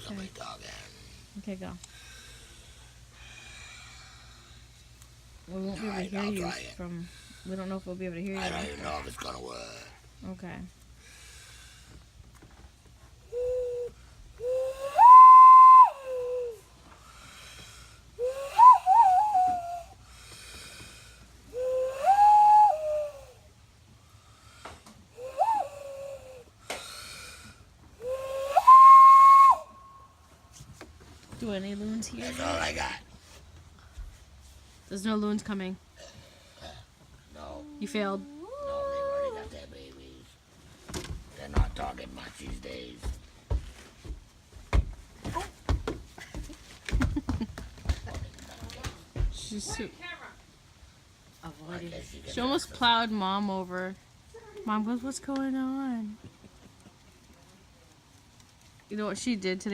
somebody talking. Okay, go. We won't be able to hear I'll you try it. from. We don't know if we'll be able to hear you. I don't even know if it's gonna work. Okay. Do any loons here? That's all I got. There's no loons coming. No. You failed. No, they've already got their babies. They're not talking much these days. She's so, Avoiding. she almost plowed Mom over. Mom goes, "What's going on?" You know what she did today?